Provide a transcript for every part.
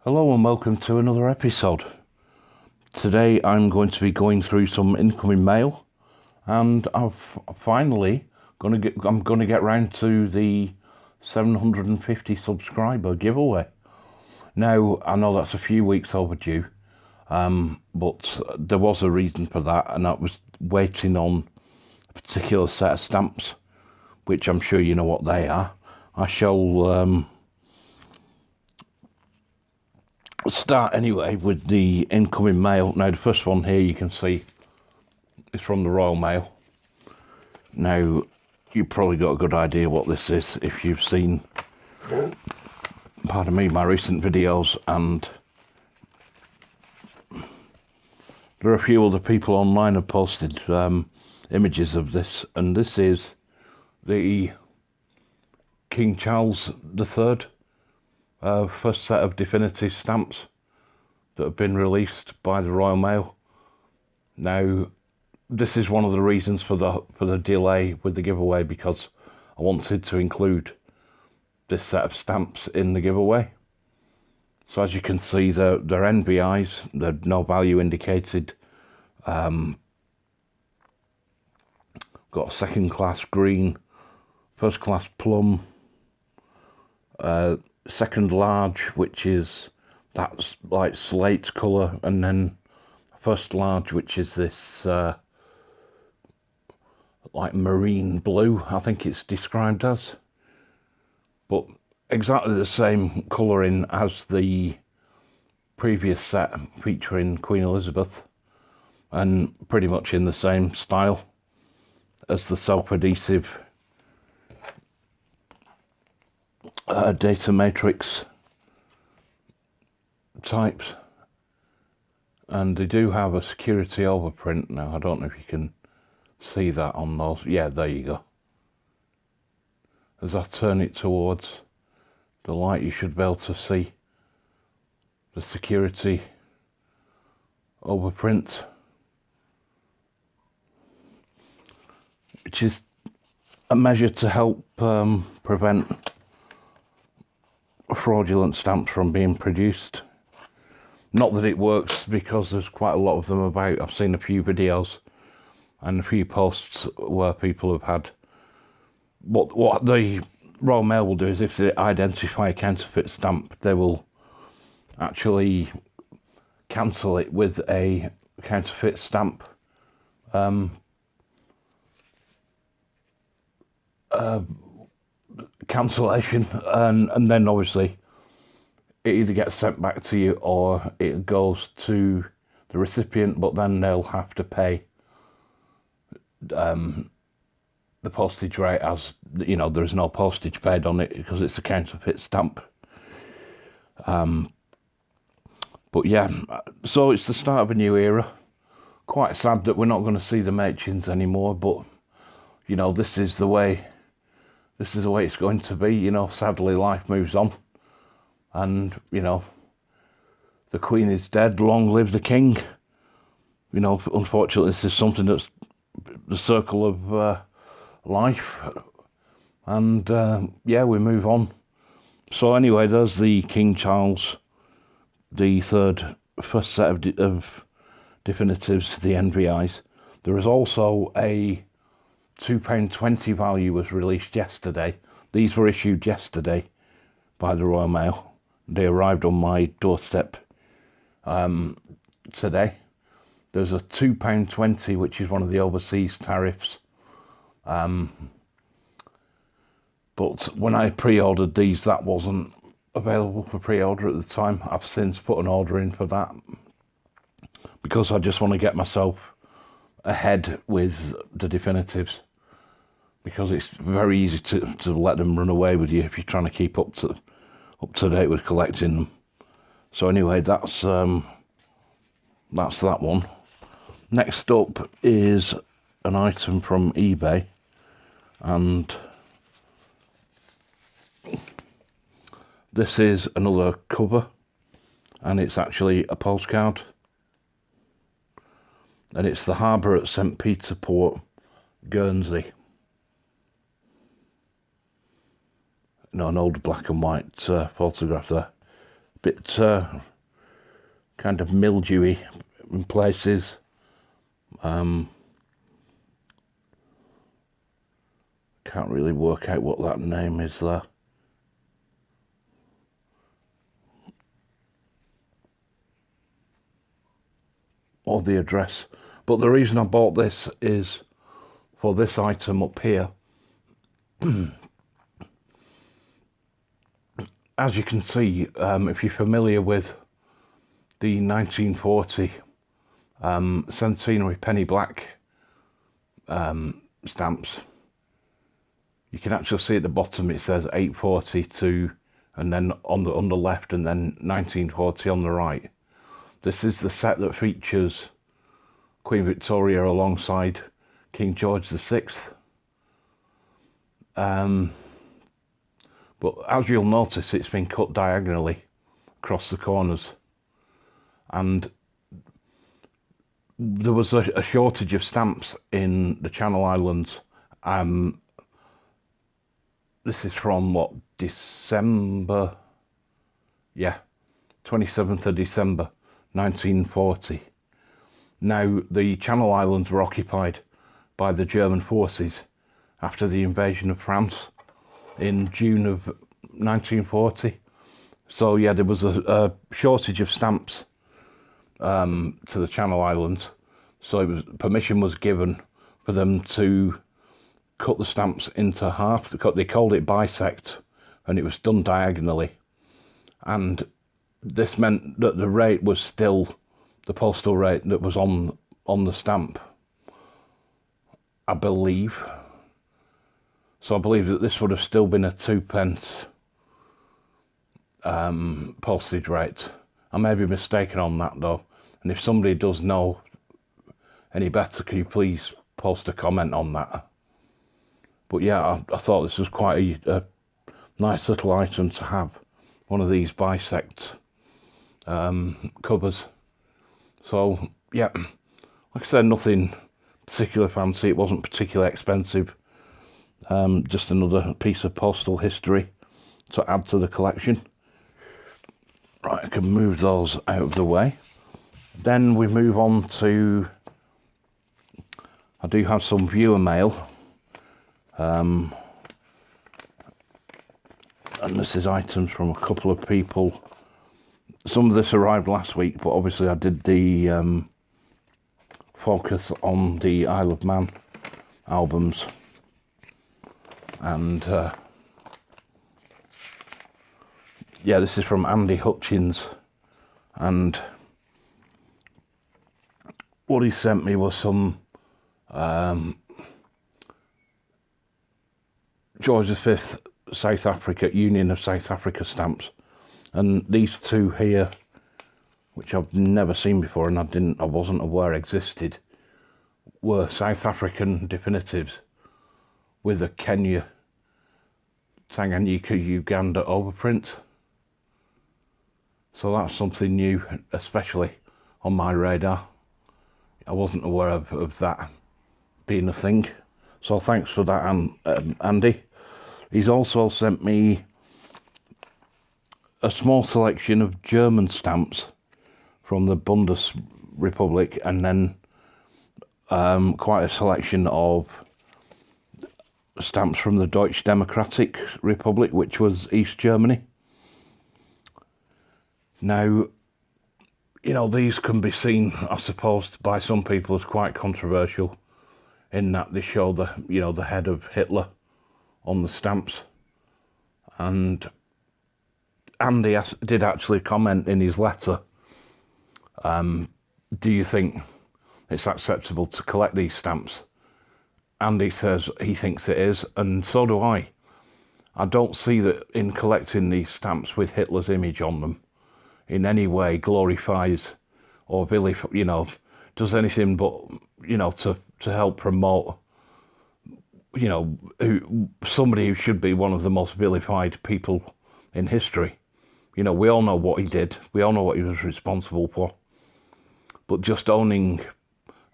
Hello and welcome to another episode. Today I'm going to be going through some incoming mail, and I'm going to get round to the 750 subscriber giveaway. Now I know that's a few weeks overdue, but there was a reason for that, and that was waiting on a particular set of stamps, which I'm sure you know what they are. I shall start anyway with the incoming mail. Now the first one here you can see is from the Royal Mail. Now you've probably got a good idea what this is if you've seen, pardon me, my recent videos, and there are a few other people online have posted images of this, and this is the King Charles III first set of definitive stamps that have been released by the Royal Mail. Now, this is one of the reasons for the delay with the giveaway, because I wanted to include this set of stamps in the giveaway. So as you can see, they're NVIs, they're no value indicated. Got a second class green, first class plum, second large, which is that's like slate colour, and then first large, which is this like marine blue, I think it's described as, but exactly the same colouring as the previous set featuring Queen Elizabeth, and pretty much in the same style as the self-adhesive data matrix types. And they do have a security overprint. Now I don't know if you can see that on those. Yeah, there you go. As I turn it towards the light, you should be able to see the security overprint, which is a measure to help prevent fraudulent stamps from being produced. Not that it works, because there's quite a lot of them about. I've seen a few videos and a few posts where people have had what the Royal Mail will do is, if they identify a counterfeit stamp, they will actually cancel it with a counterfeit stamp cancellation, and then obviously it either gets sent back to you or it goes to the recipient, but then they'll have to pay the postage rate, as you know, there's no postage paid on it because it's a counterfeit stamp. But yeah, so it's the start of a new era. Quite sad that we're not going to see the Machins anymore, but you know, this is the way it's going to be. You know, sadly life moves on, and you know, the Queen is dead, long live the King. You know, unfortunately this is something that's the circle of life, and yeah, we move on. So anyway, there's the King Charles the third first set of definitives, the NVIs. There is also a £2.20 value was released yesterday. These were issued yesterday by the Royal Mail. They arrived on my doorstep today. There's a £2.20, which is one of the overseas tariffs. But when I pre-ordered these, that wasn't available for pre-order at the time. I've since put an order in for that, because I just want to get myself ahead with the definitives, because it's very easy to let them run away with you if you're trying to keep up to date with collecting them. So anyway, that's that one. Next up is an item from eBay, and this is another cover, and it's actually a postcard, and it's the harbour at St. Peter Port, Guernsey. You know, an old black and white photograph there. bit kind of mildewy in places. Can't really work out what that name is there. Or the address. But the reason I bought this is for this item up here. As you can see, if you're familiar with the 1940 centenary penny black stamps, you can actually see at the bottom it says 842, and then on the left, and then 1940 on the right. This is the set that features Queen Victoria alongside King George VI. But as you'll notice, it's been cut diagonally across the corners, and there was a shortage of stamps in the Channel Islands. This is from what, December? Yeah, 27th of December 1940. Now, the Channel Islands were occupied by the German forces after the invasion of France in June of 1940. So yeah, there was a shortage of stamps to the Channel Islands. So permission was given for them to cut the stamps into half. They called it bisect, and it was done diagonally. And this meant that the rate was still the postal rate that was on the stamp, I believe. So I believe that this would have still been a 2p postage rate. I may be mistaken on that though, and if somebody does know any better, can you please post a comment on that? But yeah, I thought this was quite a nice little item to have, one of these bisect covers. So yeah, like I said, nothing particular fancy. It wasn't particularly expensive. Just another piece of postal history to add to the collection. Right, I can move those out of the way. Then we move on to, I do have some viewer mail. And this is items from a couple of people. Some of this arrived last week, but obviously I did the focus on the Isle of Man albums. And yeah, this is from Andy Hutchins, and what he sent me was some George V South Africa, Union of South Africa stamps. And these two here, which I've never seen before and I wasn't aware existed, were South African definitives with a Kenya, Tanganyika, Uganda overprint. So that's something new, especially on my radar. I wasn't aware of that being a thing. So thanks for that, Andy. He's also sent me a small selection of German stamps from the Bundesrepublik, and then quite a selection of stamps from the Deutsche Democratic Republic, which was East Germany. Now, you know, these can be seen, I suppose, by some people as quite controversial, in that they show the head of Hitler on the stamps. And Andy did actually comment in his letter, do you think it's acceptable to collect these stamps? Andy says he thinks it is, and so do I. I don't see that in collecting these stamps with Hitler's image on them in any way glorifies or does anything but, to help promote, somebody who should be one of the most vilified people in history. We all know what he did. We all know what he was responsible for. But just owning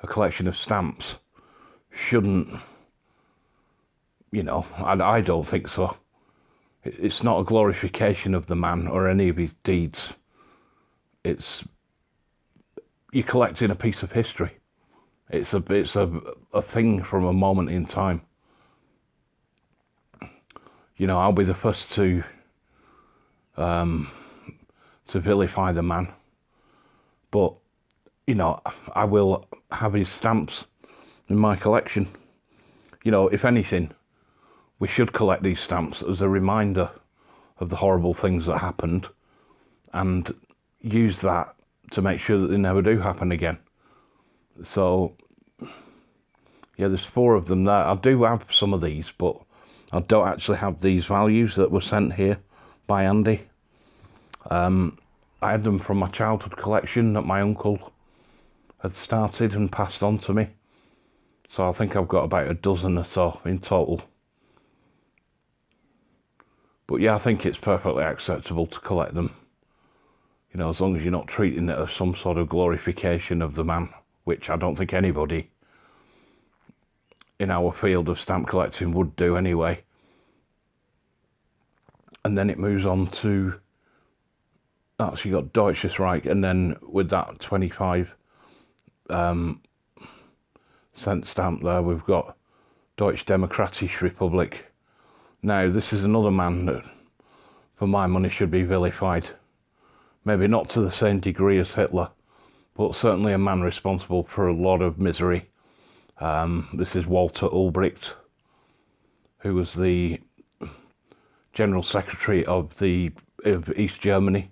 a collection of stamps shouldn't, I don't think so. It's not a glorification of the man or any of his deeds. you're collecting a piece of history. It's a thing from a moment in time. You know, I'll be the first to vilify the man, but you know, I will have his stamps in my collection. You know, if anything, we should collect these stamps as a reminder of the horrible things that happened, and use that to make sure that they never do happen again. So yeah, there's 4 of them there. I do have some of these, but I don't actually have these values that were sent here by Andy. I had them from my childhood collection that my uncle had started and passed on to me. So I think I've got about a dozen or so in total. But yeah, I think it's perfectly acceptable to collect them. You know, as long as you're not treating it as some sort of glorification of the man, which I don't think anybody in our field of stamp collecting would do anyway. And then it moves on to, actually got Deutsches Reich, and then with that 25 cent stamp there, we've got Deutsche Demokratische Republik. Now, this is another man that, for my money, should be vilified. Maybe not to the same degree as Hitler, but certainly a man responsible for a lot of misery. This is Walter Ulbricht, who was the General Secretary of East Germany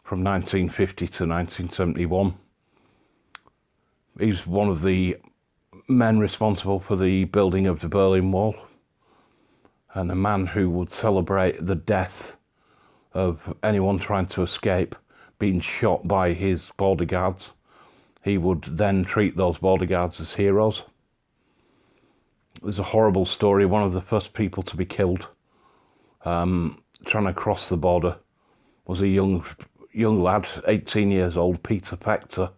from 1950 to 1971. He's one of the men responsible for the building of the Berlin Wall, and a man who would celebrate the death of anyone trying to escape being shot by his bodyguards. He would then treat those bodyguards as heroes. There's a horrible story. One of the first people to be killed trying to cross the border was a young lad, 18 years old, Peter Pector.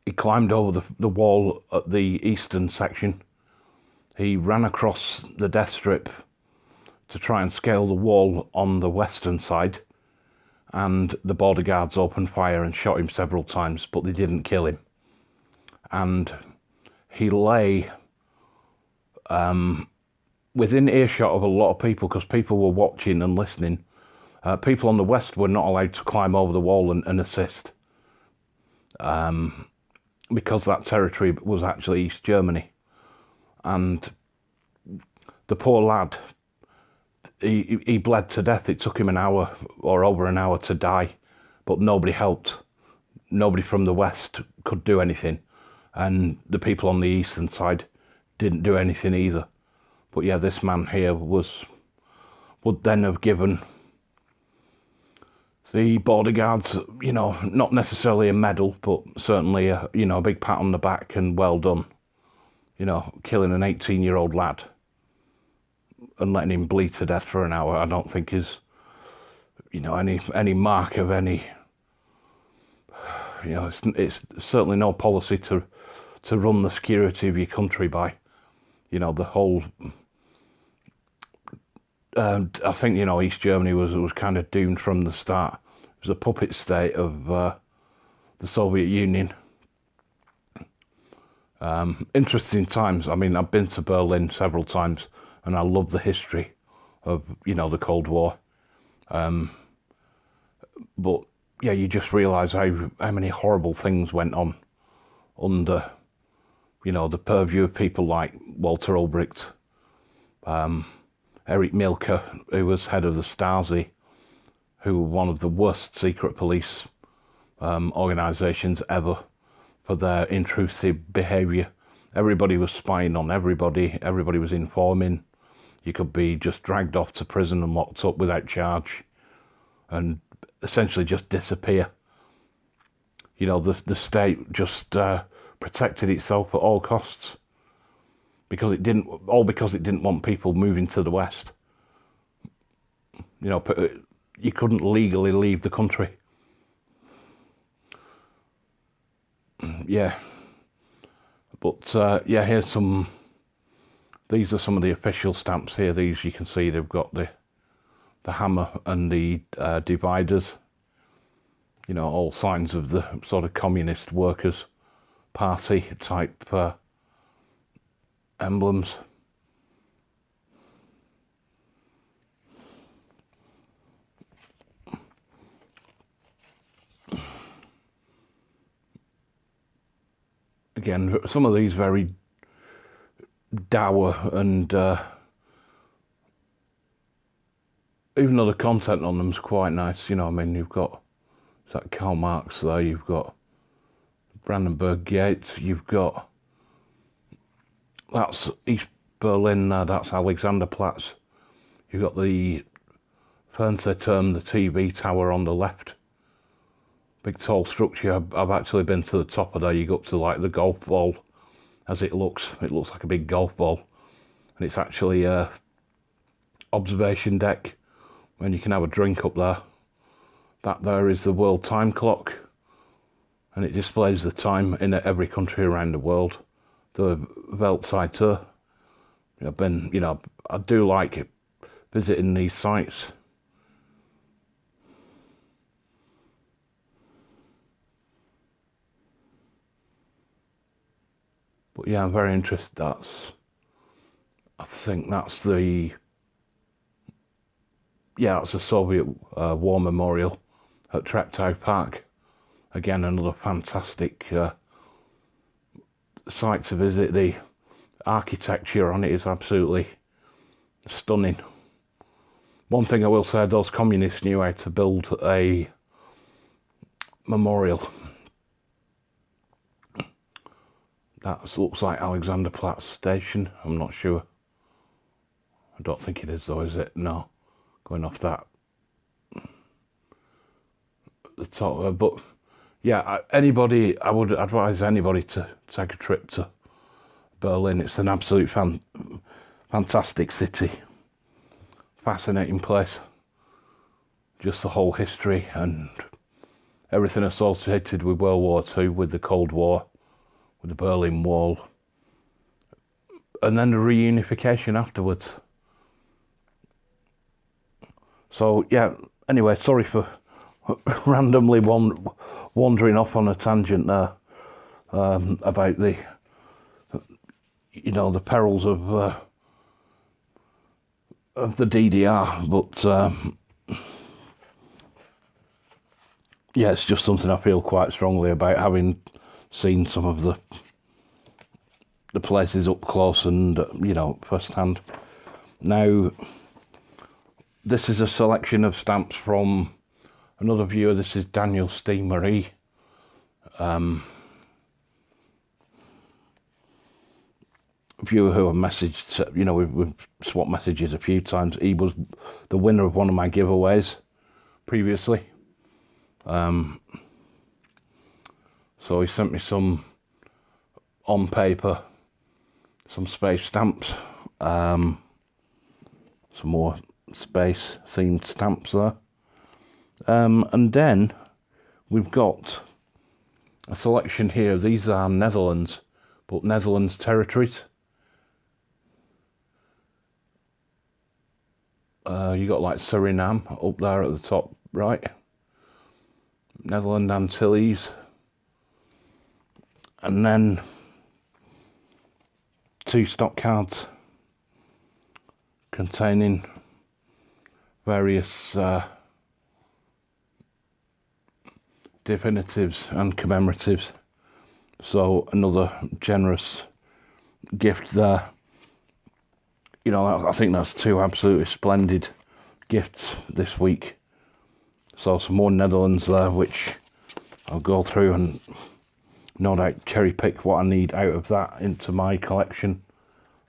He climbed over the wall at the eastern section. He ran across the death strip to try and scale the wall on the western side, and the bodyguards opened fire and shot him several times, but they didn't kill him. And he lay within earshot of a lot of people, because people were watching and listening. People on the west were not allowed to climb over the wall and assist, because that territory was actually East Germany. And the poor lad, he bled to death. It took him an hour or over an hour to die, but nobody helped. Nobody from the west could do anything, and the people on the eastern side didn't do anything either. But yeah, this man here would then have given the bodyguards, you know, not necessarily a medal, but certainly a big pat on the back and well done. You know, killing an 18-year-old lad and letting him bleed to death for an hour, I don't think is, you know, any mark of any, you know, it's certainly no policy to run the security of your country by. You know, the whole, I think, you know, East Germany was kind of doomed from the start. It was a puppet state of the Soviet Union. Interesting times. I mean, I've been to Berlin several times, and I love the history of, you know, the Cold War. But yeah, you just realise how many horrible things went on under, you know, the purview of people like Walter Ulbricht, Erich Mielke, who was head of the Stasi, who were one of the worst secret police organisations ever for their intrusive behaviour. Everybody was spying on everybody. Everybody was informing. You could be just dragged off to prison and locked up without charge and essentially just disappear. You know, the state just protected itself at all costs because it didn't want people moving to the west. You know, you couldn't legally leave the country. Yeah. But yeah, these are some of the official stamps here. These, you can see, they've got the the hammer and the dividers. You know, all signs of the sort of communist workers' party type emblems. Again, some of these very dour, and even though the content on them is quite nice, you know, I mean, you've got that Karl Marx there, you've got Brandenburg Gate, you've got, that's East Berlin, that's Alexanderplatz, you've got the Fernsehturm, the TV tower on the left, big tall structure. I've actually been to the top of there. You go up to like the golf ball, as it looks like a big golf ball, and it's actually a observation deck when you can have a drink up there. That there is the world time clock, and it displays the time in every country around the world. The Weltseite. I've been, you know, I do like visiting these sites. But yeah, I'm very interested. I think that's the Soviet War Memorial at Treptow Park. Again, another fantastic site to visit. The architecture on it is absolutely stunning. One thing I will say, those communists knew how to build a memorial. That looks like Alexanderplatz station. I'm not sure. I don't think it is though, is it? No. Going off that. The top. But yeah, I would advise anybody to take a trip to Berlin. It's an absolute fantastic city. Fascinating place. Just the whole history and everything associated with World War II, with the Cold War, with the Berlin Wall, and then the reunification afterwards. So yeah, anyway, sorry for randomly wandering off on a tangent there about the, you know, the perils of the DDR, but yeah, it's just something I feel quite strongly about, having seen some of the places up close and, you know, firsthand. Now, this is a selection of stamps from another viewer. This is Daniel Stee Marie. Viewer who I've messaged, you know, we've swapped messages a few times. He was the winner of one of my giveaways previously. So he sent me some on paper, some space stamps, some more space themed stamps there. And then we've got a selection here. These are Netherlands, but Netherlands territories. You got like Suriname up there at the top right, Netherlands Antilles, and then 2 stock cards containing various definitives and commemoratives. So another generous gift there. You know, I think that's 2 absolutely splendid gifts this week. So some more Netherlands there, which I'll go through and no doubt cherry pick what I need out of that into my collection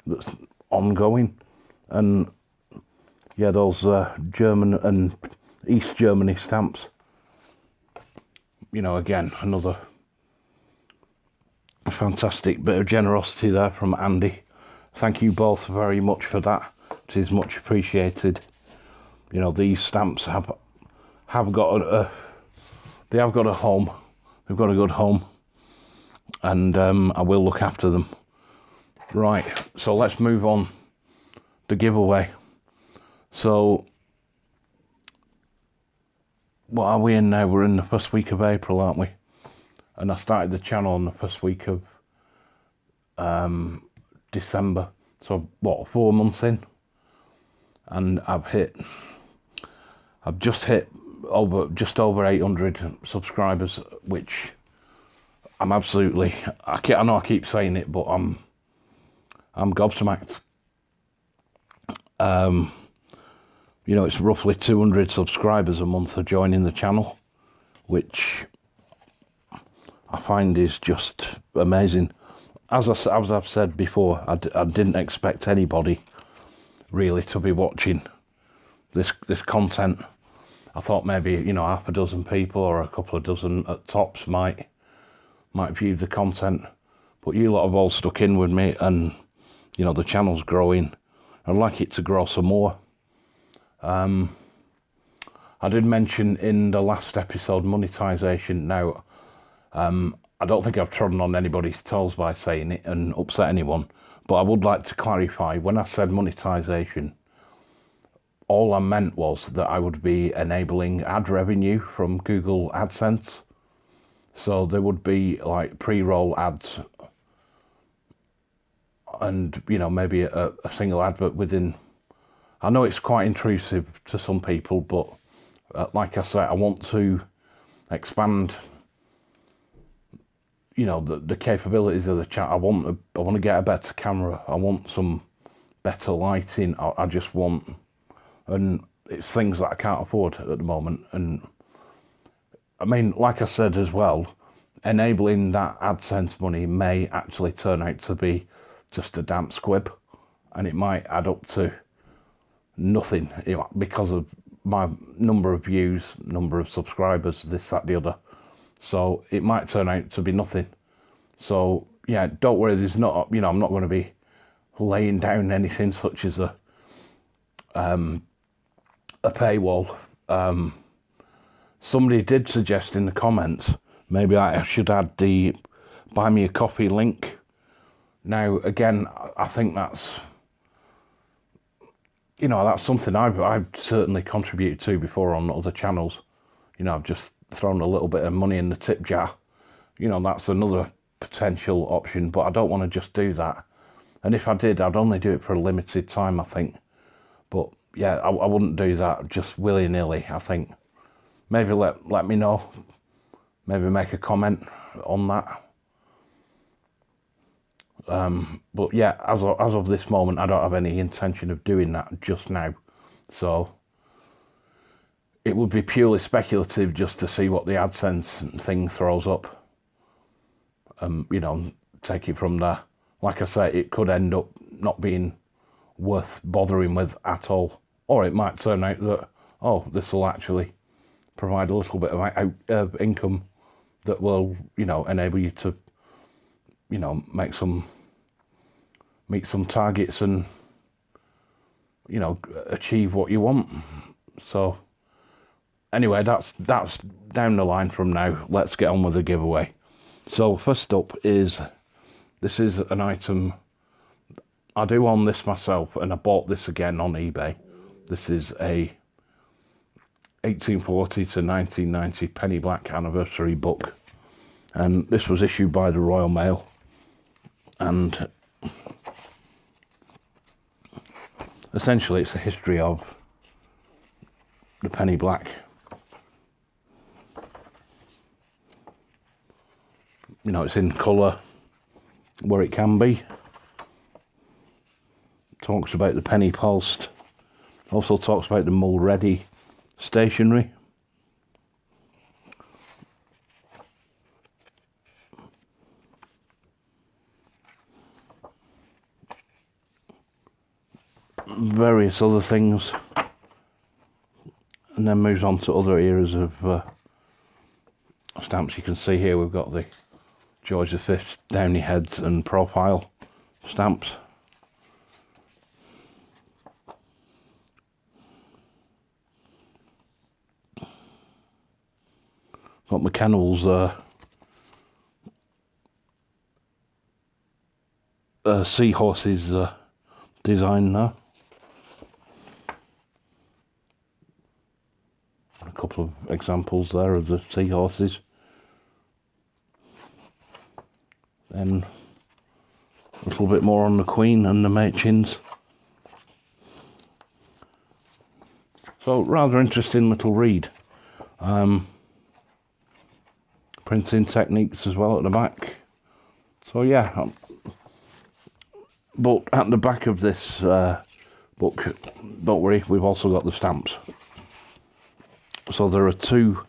that's ongoing. And yeah, those German and East Germany stamps. You know, again, another fantastic bit of generosity there from Andy. Thank you both very much for that. It is much appreciated. You know, these stamps have got they have got a home. They've got a good home, and I will look after them. Right, so let's move on. The giveaway. So what are we in now? We're in the first week of April, aren't we? And I started the channel on the first week of December. So what, 4 months in? And I've just hit just over 800 subscribers, which I'm absolutely, I know I keep saying it, but I'm gobsmacked. You know, it's roughly 200 subscribers a month are joining the channel, which I find is just amazing. As I've said before, I didn't expect anybody really to be watching this content. I thought maybe, you know, half a dozen people or a couple of dozen at tops might view the content, but you lot have all stuck in with me, and you know, the channel's growing. I'd like it to grow some more. I did mention in the last episode monetization. Now, I don't think I've trodden on anybody's toes by saying it and upset anyone, but I would like to clarify, when I said monetization, all I meant was that I would be enabling ad revenue from Google AdSense. So there would be like pre-roll ads and, you know, maybe a single advert within. I know it's quite intrusive to some people, but like I said, I want to expand, you know, the capabilities of the chat. I want to get a better camera. I want some better lighting. I just want, and it's things that I can't afford at the moment. And I mean, like I said as well, enabling that AdSense money may actually turn out to be just a damp squib, and it might add up to nothing, you know, because of my number of views, number of subscribers, this, that, the other. So it might turn out to be nothing. So yeah, don't worry, there's not, you know, I'm not going to be laying down anything such as a paywall. Somebody did suggest in the comments, maybe I should add the buy me a coffee link. Now, again, I think that's, you know, that's something I've certainly contributed to before on other channels. You know, I've just thrown a little bit of money in the tip jar. You know, that's another potential option, but I don't want to just do that. And if I did, I'd only do it for a limited time, I think. But yeah, I wouldn't do that just willy-nilly, I think. Maybe let me know. Maybe make a comment on that. But yeah, as of this moment, I don't have any intention of doing that just now. So it would be purely speculative just to see what the AdSense thing throws up. You know, take it from there. Like I say, it could end up not being worth bothering with at all. Or it might turn out that, oh, this will actually provide a little bit of income that will, you know, enable you to, you know, meet some targets and, you know, achieve what you want. So anyway, that's down the line from now. Let's get on with the giveaway. So first up is, this is an item, I do own this myself, and I bought this again on eBay. This is a 1840 to 1990 penny black anniversary book, and this was issued by the Royal Mail, and essentially it's a history of the penny black. You know, it's in colour where it can be. Talks about the penny post. Also talks about the Mulready stationery. Various other things. And then moves on to other eras of stamps. You can see here we've got the George V Downy heads and profile stamps. Got McKennell's seahorses design now. Of couple of examples there of the seahorses. Then a little bit more on the Queen and the Machins. So rather interesting little read. Printing techniques as well at the back. So yeah, but at the back of this book, don't worry, we've also got the stamps. So there are two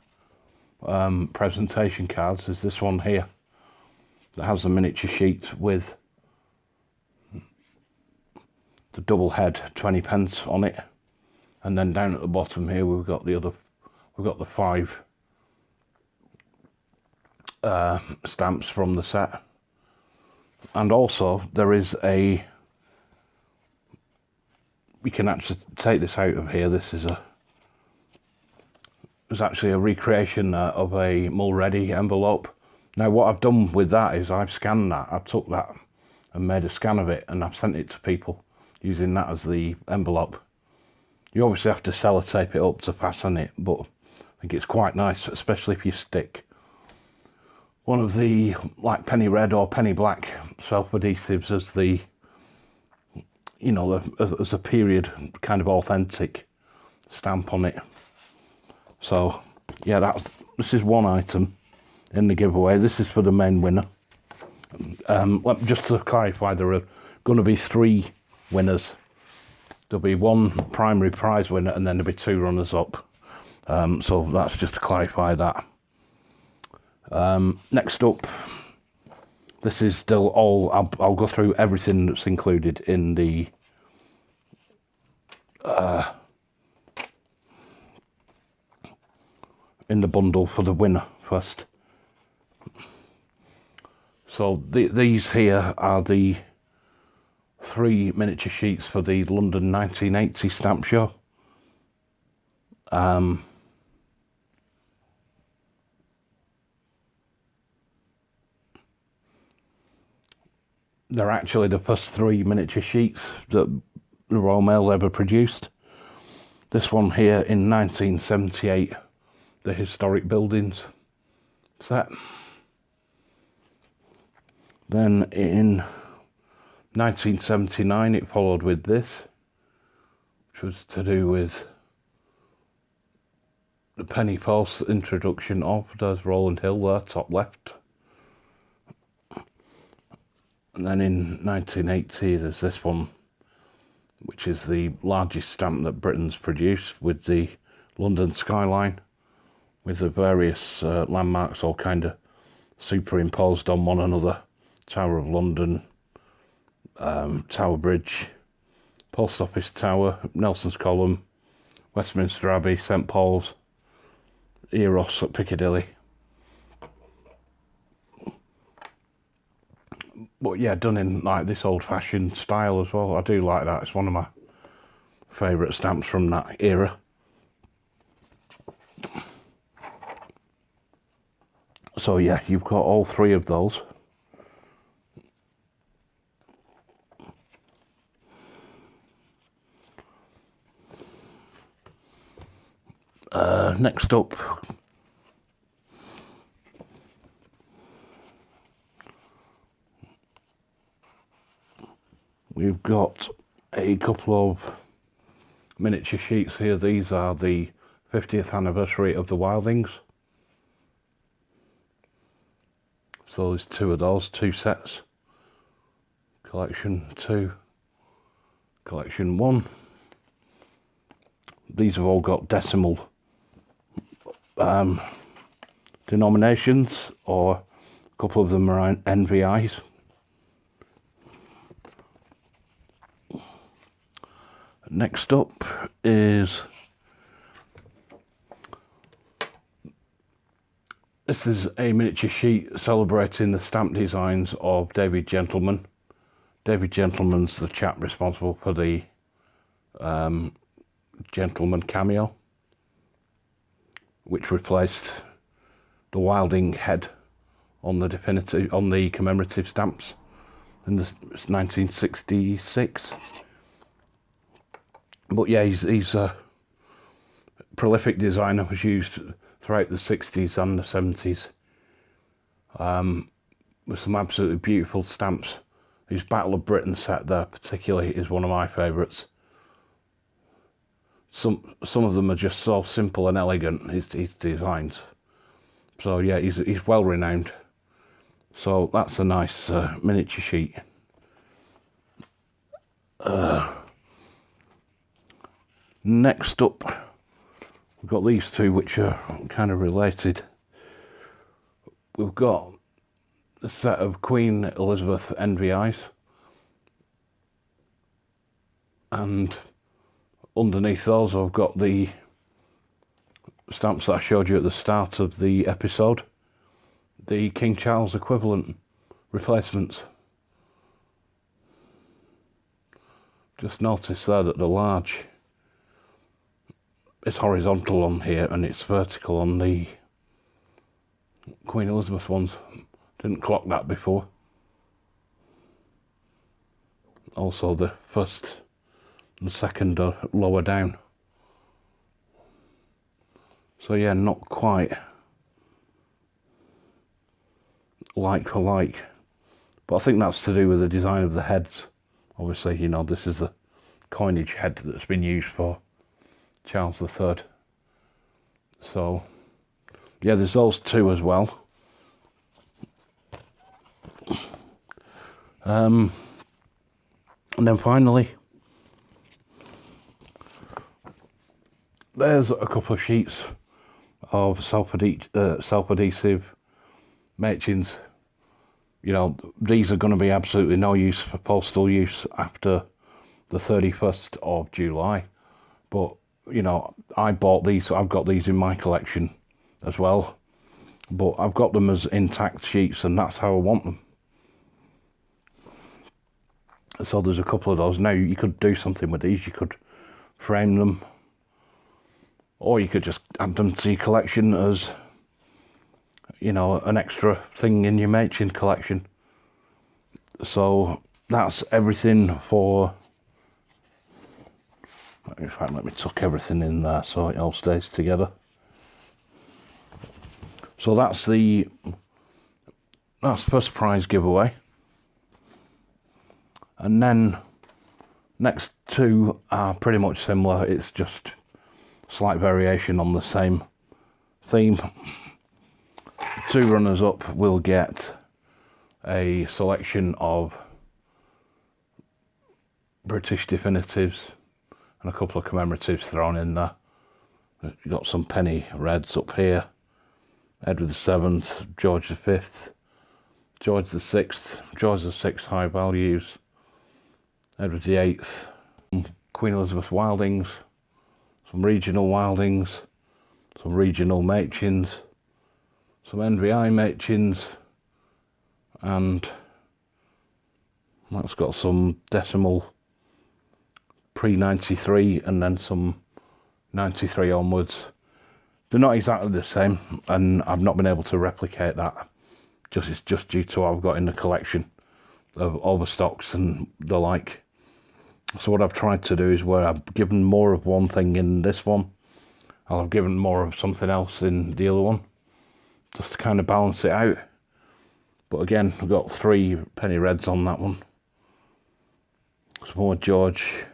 presentation cards. There's this one here that has a miniature sheet with the double head 20p on it, and then down at the bottom here we've got the 5 stamps from the set. And also there is we can actually take this out of here. There's actually a recreation of a Mulready envelope. Now what I've done with that is I've scanned that. I took that and made a scan of it, and I've sent it to people using that as the envelope. You obviously have to sellotape it up to fasten it, but I think it's quite nice, especially if you stick one of the like penny red or penny black self-adhesives as the, you know, as a period kind of authentic stamp on it. So yeah, this is one item in the giveaway. This is for the main winner. Just to clarify, there are going to be 3 winners. There'll be 1 primary prize winner, and then there'll be 2 runners up. So that's just to clarify that. Next up, this is still all, I'll go through everything that's included in the bundle for the winner first. So these here are the 3 miniature sheets for the London 1980 stamp show. They're actually the first 3 miniature sheets that the Royal Mail ever produced. This one here in 1978, the historic buildings set. Then in 1979 it followed with this, which was to do with the penny post introduction of, there's Rowland Hill there, top left. And then in 1980 there's this one, which is the largest stamp that Britain's produced, with the London skyline, with the various landmarks all kind of superimposed on one another. Tower of London, Tower Bridge, Post Office Tower, Nelson's Column, Westminster Abbey, St Paul's, Eros at Piccadilly. But yeah, done in like this old-fashioned style as well. I do like that. It's one of my favourite stamps from that era. So yeah, you've got all 3 of those. Next up, we've got a couple of miniature sheets here. These are the 50th anniversary of the Wildings. So there's 2 of those, 2 sets. Collection 2, collection 1. These have all got decimal denominations, or a couple of them are NVIs. Next up is, this is a miniature sheet celebrating the stamp designs of David Gentleman. David Gentleman's the chap responsible for the Gentleman cameo, which replaced the Wilding head on the commemorative stamps in 1966. But yeah, he's prolific designer, was used throughout the 60s and the 70s, with some absolutely beautiful stamps. His Battle of Britain set there particularly is one of my favourites. Some of them are just so simple and elegant, his designs. So yeah, he's well renowned. So that's a nice miniature sheet. Next up, we've got these two which are kind of related. We've got a set of Queen Elizabeth NVIs, and underneath those I've got the stamps that I showed you at the start of the episode, the King Charles equivalent replacements. Just notice there that the large is horizontal on here and it's vertical on the Queen Elizabeth ones. Didn't clock that before. Also the first and second are lower down. So yeah, not quite like for like, but I think that's to do with the design of the heads. Obviously, you know, this is the coinage head that's been used for Charles III. So yeah, there's those two as well. And then finally, there's a couple of sheets of self-adhesive Mädchens. You know, these are going to be absolutely no use for postal use after the 31st of July. But, you know, I bought these, so I've got these in my collection as well. But I've got them as intact sheets, and that's how I want them. So there's a couple of those. Now, you could do something with these. You could frame them, or you could just add them to your collection as, you know, an extra thing in your Mädchen collection. So that's everything for, in fact, let me tuck everything in there so it all stays together. So that's first prize giveaway. And then next two are pretty much similar. It's just slight variation on the same theme. Two runners up will get a selection of British definitives and a couple of commemoratives thrown in there. You've got some penny reds up here. Edward VII, George V, George VI, George VI high values, Edward VIII, Queen Elizabeth Wildings, some regional Wildings, some regional Mädchens, some NVI Mädchens, and that's got some decimal pre-93 and then some 93 onwards. They're not exactly the same, and I've not been able to replicate that. It's just due to what I've got in the collection of overstocks and the like. So what I've tried to do is, where I've given more of one thing in this one, I'll have given more of something else in the other one, just to kind of balance it out. But again, I've got 3 penny reds on that one. Some more George,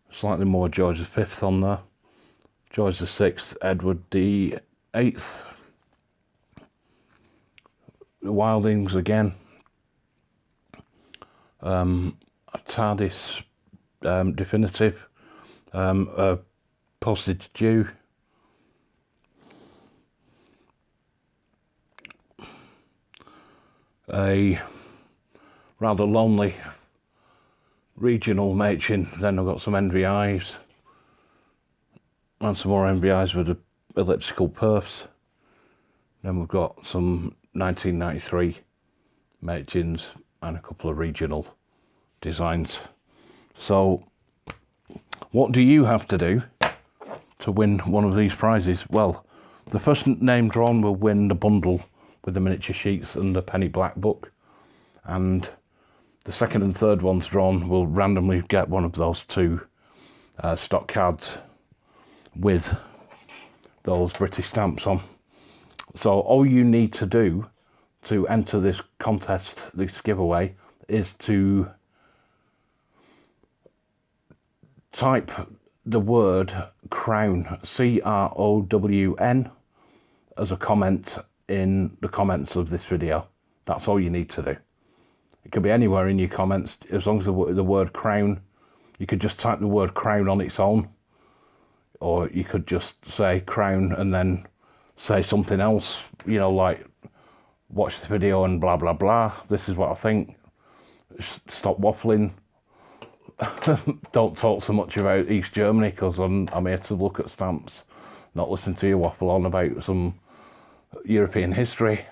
slightly more George V on there. George VI, Edward VIII. The Wildings again. A TARDIS definitive. A postage due. A rather lonely regional Mädchen. Then I've got some NVIs. And some more NVIs with elliptical perfs. Then we've got some 1993 Mädchens and a couple of regional designs. So, what do you have to do to win one of these prizes? Well, the first name drawn will win the bundle with the miniature sheets and the penny black book. And the second and third ones drawn will randomly get one of those 2 stock cards. with those British stamps on. So all you need to do to enter this contest, this giveaway, is to type the word crown, CROWN, as a comment in the comments of this video. That's all you need to do. It can be anywhere in your comments, as long as the word crown. You could just type the word crown on its own, or you could just say crown and then say something else, you know, like watch the video and blah blah blah, this is what I think, stop waffling. Don't talk so much about East Germany, because I'm here to look at stamps, not listen to you waffle on about some European history.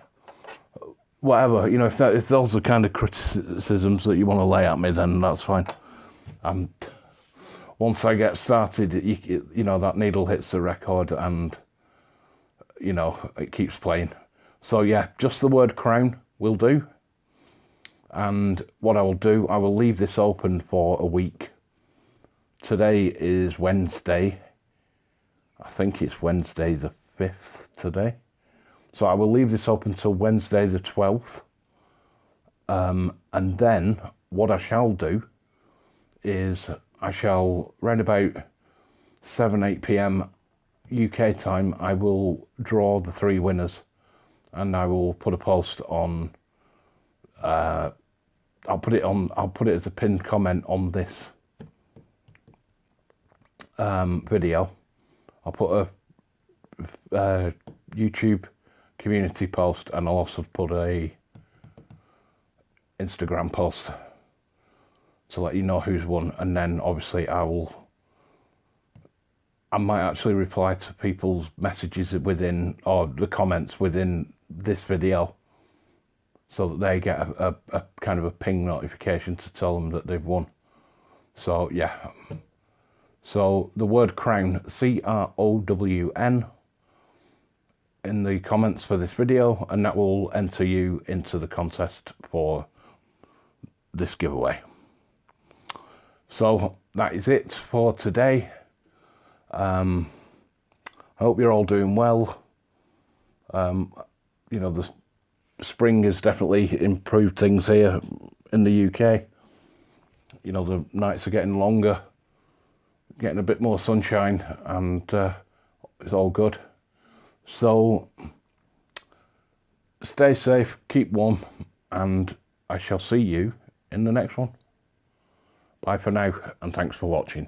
Whatever, you know, if those are kind of criticisms that you want to lay at me, then that's fine. Once I get started, you know, that needle hits the record and, you know, it keeps playing. So yeah, just the word crown will do. And what I will do, I will leave this open for a week. Today is Wednesday. I think it's Wednesday the 5th today. So I will leave this open till Wednesday the 12th. And then what I shall do is I shall, round about 7-8 p.m. UK time, I will draw the 3 winners, and I will put a post on, I'll put it as a pinned comment on this video. I'll put a YouTube community post, and I'll also put a Instagram post to let you know who's won. And then obviously I might actually reply to people's messages within, or the comments within this video, so that they get a kind of a ping notification to tell them that they've won. So yeah, so the word crown, CROWN, in the comments for this video, and that will enter you into the contest for this giveaway. So that is it for today. I hope you're all doing well. You know, the spring has definitely improved things here in the UK. You know, the nights are getting longer, getting a bit more sunshine, and it's all good. So stay safe, keep warm, and I shall see you in the next one. Bye for now, and thanks for watching.